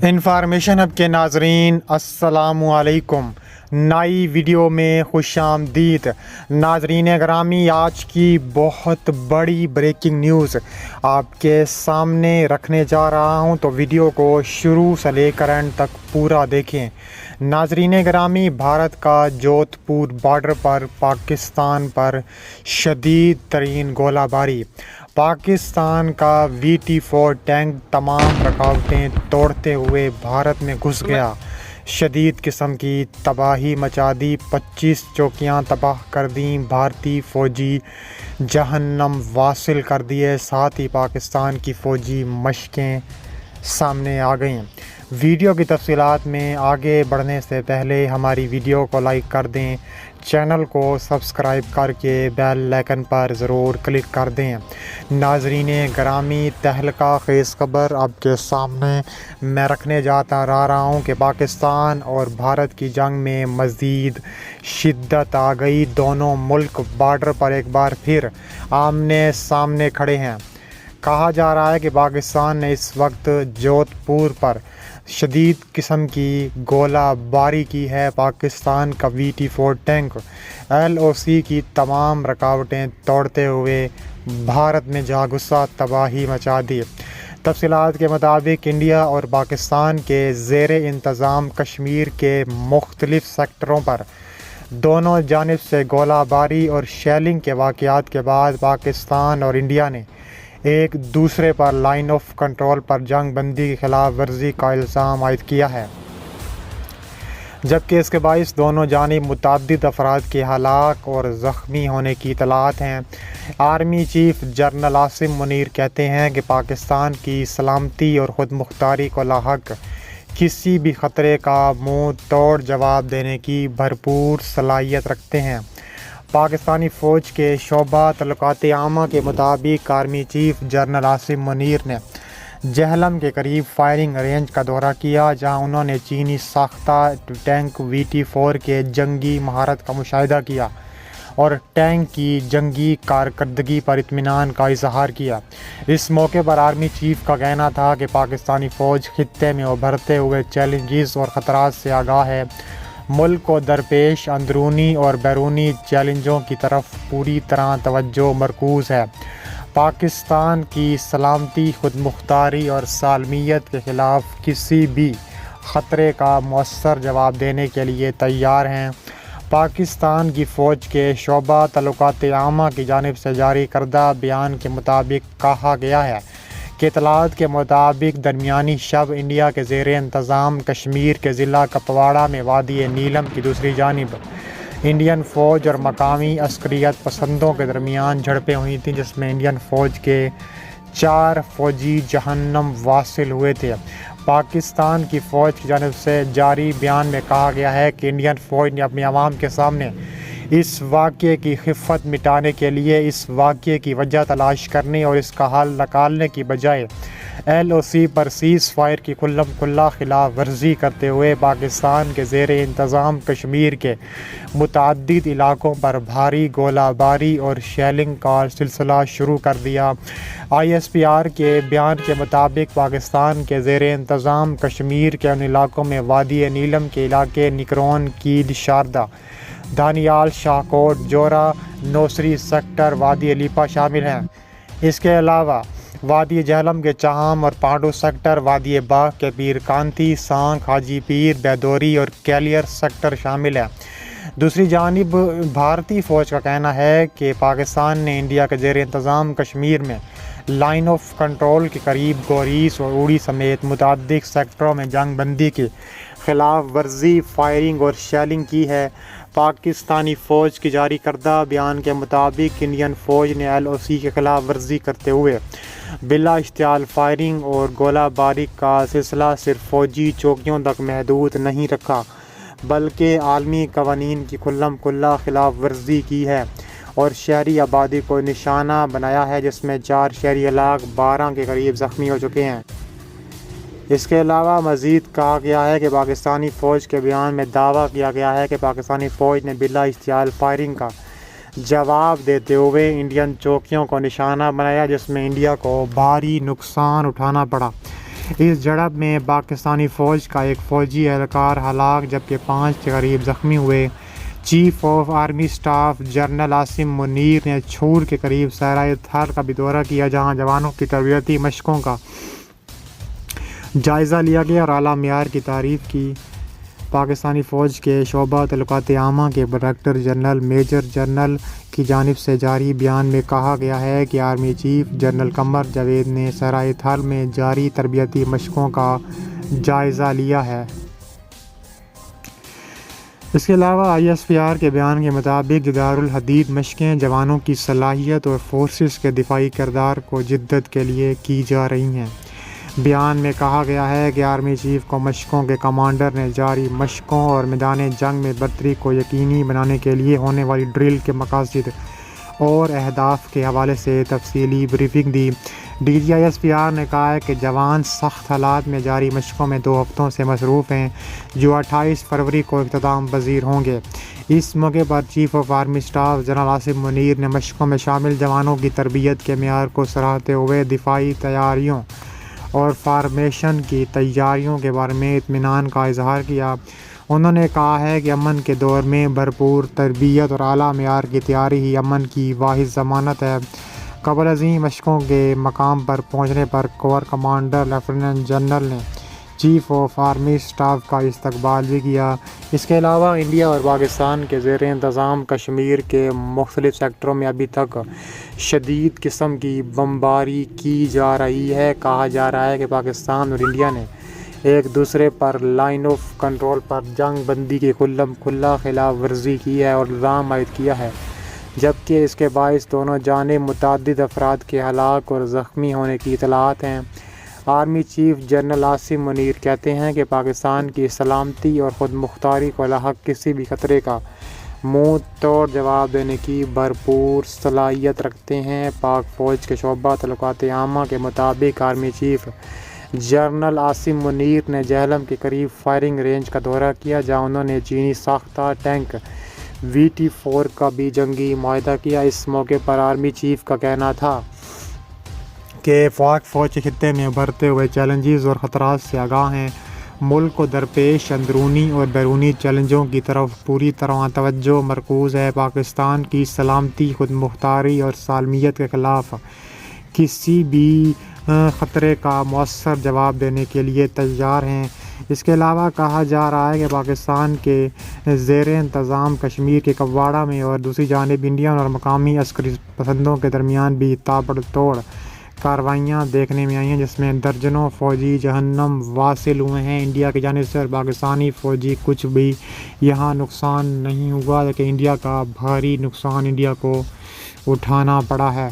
Information hub کے ناظرین السلام علیکم۔ نئی ویڈیو میں خوش آمدید۔ ناظرین گرامی، آج کی بہت بڑی بریکنگ نیوز آپ کے سامنے رکھنے جا رہا ہوں، تو ویڈیو کو شروع سے لے کر اینڈ تک پورا دیکھیں۔ ناظرین گرامی، بھارت کا جودھ پور بارڈر پر پاکستان پر شدید ترین گولہ باری۔ پاکستان کا VT-4 ٹینک تمام رکاوٹیں توڑتے ہوئے بھارت میں گھس گیا، شدید قسم کی تباہی مچا دی، 25 چوکیاں تباہ کر دیں، بھارتی فوجی جہنم واصل کر دیے، ساتھ ہی پاکستان کی فوجی مشقیں سامنے آ گئیں۔ ویڈیو کی تفصیلات میں آگے بڑھنے سے پہلے ہماری ویڈیو کو لائک کر دیں، چینل کو سبسکرائب کر کے بیل آئیکن پر ضرور کلک کر دیں۔ ناظرین گرامی، تہلکہ خیز خبر آپ کے سامنے میں رکھنے جاتا رہا ہوں کہ پاکستان اور بھارت کی جنگ میں مزید شدت آ گئی۔ دونوں ملک بارڈر پر ایک بار پھر آمنے سامنے کھڑے ہیں۔ کہا جا رہا ہے کہ پاکستان نے اس وقت جودھ پور پر شدید قسم کی گولہ باری کی ہے۔ پاکستان کا VT-4 ٹینک LOC کی تمام رکاوٹیں توڑتے ہوئے بھارت میں جا گھسا، تباہی مچا دی۔ تفصیلات کے مطابق انڈیا اور پاکستان کے زیر انتظام کشمیر کے مختلف سیکٹروں پر دونوں جانب سے گولہ باری اور شیلنگ کے واقعات کے بعد پاکستان اور انڈیا نے ایک دوسرے پر لائن آف کنٹرول پر جنگ بندی کی خلاف ورزی کا الزام عائد کیا ہے، جبکہ اس کے باعث دونوں جانب متعدد افراد کے ہلاک اور زخمی ہونے کی اطلاعات ہیں۔ Army chief general Asim Munir کہتے ہیں کہ پاکستان کی سلامتی اور خود مختاری کو لاحق کسی بھی خطرے کا منہ توڑ جواب دینے کی بھرپور صلاحیت رکھتے ہیں۔ پاکستانی فوج کے شعبہ تعلقات عامہ کے مطابق army chief general Asim Munir نے جہلم کے قریب فائرنگ رینج کا دورہ کیا، جہاں انہوں نے چینی ساختہ ٹینک VT-4 کے جنگی مہارت کا مشاہدہ کیا اور ٹینک کی جنگی کارکردگی پر اطمینان کا اظہار کیا۔ اس موقع پر آرمی چیف کا کہنا تھا کہ پاکستانی فوج خطے میں ابھرتے ہوئے چیلنجز اور خطرات سے آگاہ ہے، ملک کو درپیش اندرونی اور بیرونی چیلنجوں کی طرف پوری طرح توجہ مرکوز ہے۔ پاکستان کی سلامتی، خود مختاری اور سالمیت کے خلاف کسی بھی خطرے کا مؤثر جواب دینے کے لیے تیار ہیں۔ پاکستان کی فوج کے شعبہ تعلقات عامہ کی جانب سے جاری کردہ بیان کے مطابق کہا گیا ہے کہ اطلاعات کے مطابق درمیانی شب انڈیا کے زیر انتظام کشمیر کے ضلع کپواڑہ میں وادی نیلم کی دوسری جانب انڈین فوج اور مقامی عسکریت پسندوں کے درمیان جھڑپیں ہوئی تھیں، جس میں انڈین فوج کے 4 فوجی جہنم واصل ہوئے تھے۔ پاکستان کی فوج کی جانب سے جاری بیان میں کہا گیا ہے کہ انڈین فوج نے اپنے عوام کے سامنے اس واقعے کی خفت مٹانے کے لیے اس واقعے کی وجہ تلاش کرنے اور اس کا حل نکالنے کی بجائے LOC پر سیز فائر کی کھلم کھلا خلاف ورزی کرتے ہوئے پاکستان کے زیر انتظام کشمیر کے متعدد علاقوں پر بھاری گولہ باری اور شیلنگ کا سلسلہ شروع کر دیا۔ ISPR کے بیان کے مطابق پاکستان کے زیر انتظام کشمیر کے ان علاقوں میں وادی نیلم کے علاقے نکرون، کیل، شاردہ، دھانیال، شاہ کوٹ، جورا، نوسری سیکٹر، وادی لیپا شامل ہیں۔ اس کے علاوہ وادی جہلم کے چاہم اور پانڈو سیکٹر، وادی باغ کے پیر کانتی، سانک، حاجی پیر، بیدوری اور کیلیر سیکٹر شامل ہیں۔ دوسری جانب بھارتی فوج کا کہنا ہے کہ پاکستان نے انڈیا کے زیر انتظام کشمیر میں لائن آف کنٹرول کے قریب گوریس اور اوڑی سمیت متعدد سیکٹروں میں جنگ بندی کی خلاف ورزی، فائرنگ اور شیلنگ کی ہے۔ پاکستانی فوج کی جاری کردہ بیان کے مطابق انڈین فوج نے LOC کی خلاف ورزی کرتے ہوئے بلا اشتعال فائرنگ اور گولہ باری کا سلسلہ صرف فوجی چوکیوں تک محدود نہیں رکھا، بلکہ عالمی قوانین کی کھلم کھلا خلاف ورزی کی ہے اور شہری آبادی کو نشانہ بنایا ہے، جس میں 4 شہری ہلاک، 12 کے قریب زخمی ہو چکے ہیں۔ اس کے علاوہ مزید کہا گیا ہے کہ پاکستانی فوج کے بیان میں دعویٰ کیا گیا ہے کہ پاکستانی فوج نے بلا اشتعال فائرنگ کا جواب دیتے ہوئے انڈین چوکیوں کو نشانہ بنایا، جس میں انڈیا کو بھاری نقصان اٹھانا پڑا۔ اس جھڑپ میں پاکستانی فوج کا ایک فوجی اہلکار ہلاک جبکہ 5 کے قریب زخمی ہوئے۔ Chief of army staff general Asim Munir نے چھور کے قریب صحرائے تھر کا بھی دورہ کیا، جہاں جوانوں کی تربیتی مشقوں کا جائزہ لیا گیا اور اعلیٰ معیار کی تعریف کی۔ پاکستانی فوج کے شعبہ تعلقات عامہ کے ڈائریکٹر جنرل میجر جنرل کی جانب سے جاری بیان میں کہا گیا ہے کہ army chief general Qamar Javed نے صحرائے تھر میں جاری تربیتی مشقوں کا جائزہ لیا ہے۔ اس کے علاوہ ISPR کے بیان کے مطابق جدار الحدید مشقیں جوانوں کی صلاحیت اور فورسز کے دفاعی کردار کو جدت کے لیے کی جا رہی ہیں۔ بیان میں کہا گیا ہے کہ آرمی چیف کو مشقوں کے کمانڈر نے جاری مشقوں اور میدان جنگ میں برتری کو یقینی بنانے کے لیے ہونے والی ڈرل کے مقاصد اور اہداف کے حوالے سے تفصیلی بریفنگ دی۔ DGISPR نے کہا ہے کہ جوان سخت حالات میں جاری مشقوں میں 2 ہفتوں سے مصروف ہیں، جو 28 فروری کو اختتام پذیر ہوں گے۔ اس موقع پر chief of army staff general Asim Munir نے مشقوں میں شامل جوانوں کی تربیت کے معیار کو سراہتے ہوئے دفاعی تیاریوں اور فارمیشن کی تیاریوں کے بارے میں اطمینان کا اظہار کیا۔ انہوں نے کہا ہے کہ امن کے دور میں بھرپور تربیت اور اعلیٰ معیار کی تیاری ہی امن کی واحد ضمانت ہے۔ قبل ازیں مشقوں کے مقام پر پہنچنے پر کور کمانڈر لیفٹیننٹ جنرل نے چیف آف آرمی اسٹاف کا استقبال بھی کیا۔ اس کے علاوہ انڈیا اور پاکستان کے زیر انتظام کشمیر کے مختلف سیکٹروں میں ابھی تک شدید قسم کی بمباری کی جا رہی ہے۔ کہا جا رہا ہے کہ پاکستان اور انڈیا نے ایک دوسرے پر لائن آف کنٹرول پر جنگ بندی کی کھلا خلاف ورزی کی ہے اور الزام عائد کیا ہے، جبکہ اس کے باعث دونوں جانب متعدد افراد کے ہلاک اور زخمی ہونے کی اطلاعات ہیں۔ Army chief general Asim Munir کہتے ہیں کہ پاکستان کی سلامتی اور خود مختاری کو لاحق کسی بھی خطرے کا منہ توڑ جواب دینے کی بھرپور صلاحیت رکھتے ہیں۔ پاک فوج کے شعبہ تعلقات عامہ کے مطابق army chief general Asim Munir نے جہلم کے قریب فائرنگ رینج کا دورہ کیا، جہاں انہوں نے چینی ساختہ ٹینک VT-4 کا بھی جنگی معاہدہ کیا۔ اس موقع پر آرمی چیف کا کہنا تھا کہ پاک فوج کے خطے میں ابھرتے ہوئے چیلنجز اور خطرات سے آگاہ ہیں۔ ملک کو درپیش اندرونی اور بیرونی چیلنجوں کی طرف پوری طرح توجہ مرکوز ہے۔ پاکستان کی سلامتی، خود مختاری اور سالمیت کے خلاف کسی بھی خطرے کا مؤثر جواب دینے کے لیے تیار ہیں۔ اس کے علاوہ کہا جا رہا ہے کہ پاکستان کے زیر انتظام کشمیر کے کپواڑہ میں اور دوسری جانب انڈین اور مقامی عسکری پسندوں کے درمیان بھی تابڑ توڑ کارروائیاں دیکھنے میں آئی ہیں، جس میں درجنوں فوجی جہنم واصل ہوئے ہیں۔ انڈیا کی جانب سے اور پاکستانی فوجی کچھ بھی یہاں نقصان نہیں ہوا، لیکن انڈیا کا بھاری نقصان انڈیا کو اٹھانا پڑا ہے۔